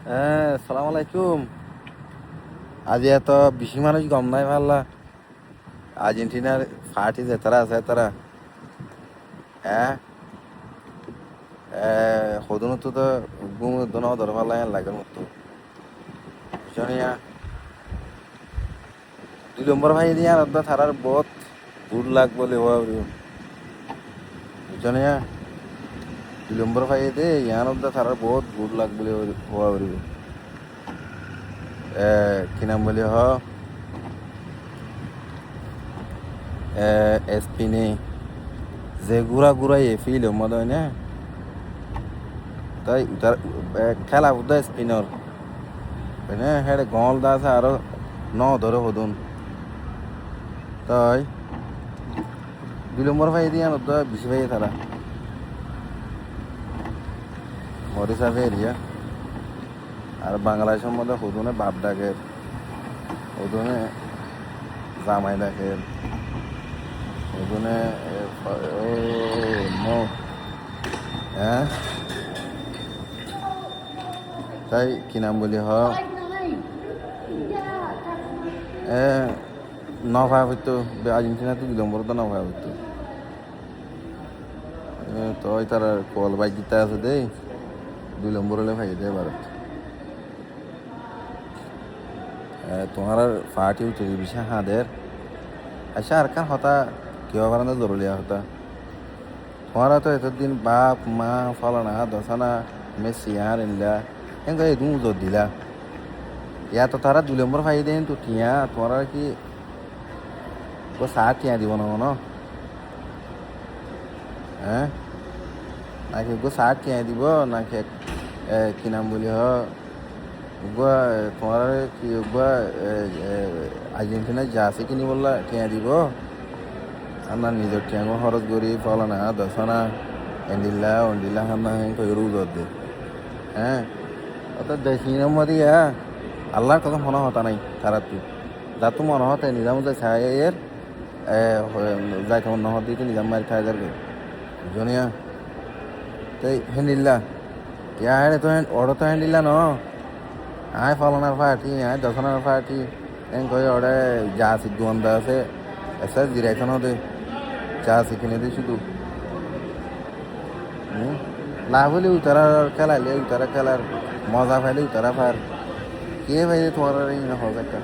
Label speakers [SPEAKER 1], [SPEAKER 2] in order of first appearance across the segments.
[SPEAKER 1] হ্যাঁ, সালাম আলাইকুম। আজ এত বেশি মানুষ গম নাই পারলা। আর্জেন্টিনার পার্টি যে তারা আছে তারা হ্যাঁ সদন তো গুম দোনো ধর পারলা লাগের মতো বুঝনিয়া 2 নম্বর ভাই দিয়া রদ্দা থারার বহুত গুড লাগ বলে হওয়া বুঝনিয়া 2 নম্বর ভাই দে ইয়ান রদ্দা থারার বহুত গুড লাগ বলে হওয়া কি নাম বলে এসপিনে যে গুড়া গুড়াই ফিল মনে হয় না তাই তার খেলা বুদ্ধ স্পিনর না হ্যাঁ গল দা আছে আরো ন ধরে হদুন তাই 2 নম্বর ভাই দিয়া নদ্দা বেশি ভাই তারা মরিসা ফেরিয়া আর বাংলাদেশের মধ্যে হদুনে বাপ ডাকের হদুনে জামাই ডাকের হদুনে ও নো হ্যাঁ তাই কি নাম বলি এ নভা হইতো আর্জেন্টিনা তো 2 নম্বর তো নভা হইতো তো ওই তার কল বাইক দিতে আছে দেই 2 নম্বর হলে ভাই দেয় ভারত তোমার পার্টি উঠে বেশি হাঁদের আচ্ছা আর কার হতা কেউ বারান্দা জরুলিয়া হতা তোমার তো এতদিন বাপ মা ফলানা দশানা মেসি আর এনলা হেঙ্গ এই তুমি উজর দিলা ইয়া তো তারা 2 নম্বর ভাই দেন তো টিয়া তোমার কি ও সার টিয়া দিব না মনো হ্যাঁ নাকি গো সার টিয়া দিব নাকি কি নাম বলি উগুয়া তোমার কি উগুয়া আর্জেন্টিনা জার্সি কিনি বললা টিয়া দিব আর না নিজের টিয়া খরচ করি ফলানা দশনা এন্ডিল্লা অন্ডিল্লা হান্না হেন কই উজর দে হ্যাঁ অত দেশিনের মধ্যে আল্লাহর কথা মনে হতা নাই তারা তুই যা তো মনে হতে নিজাম যে ছায়ের যাই তোমার নহর দিতে নিজাম মারি খাই যাবে বুঝনিয়া তাই হ্যান্ডিল্লা ইয়া হ্যাঁ তো অর্ডার তো হ্যান্ডিল্লা ন আয় ফলনার ফাটি আয় দশনার ফাটি এন কই ওড়ে যা সিদ্ধু আন্দা আছে এসে জিরাইতে নদে চা শিখিনে দিই শুধু লাভ হলে উতারার খেলাইলে উতারা খেলার মজা পাইলে উতারা পার কে ভাই তোমার হজ একটা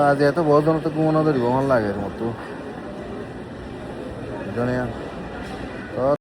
[SPEAKER 1] আজ এত বহুত জন তো ঘুমানো ধরিব ভাল লাগে মতো জনে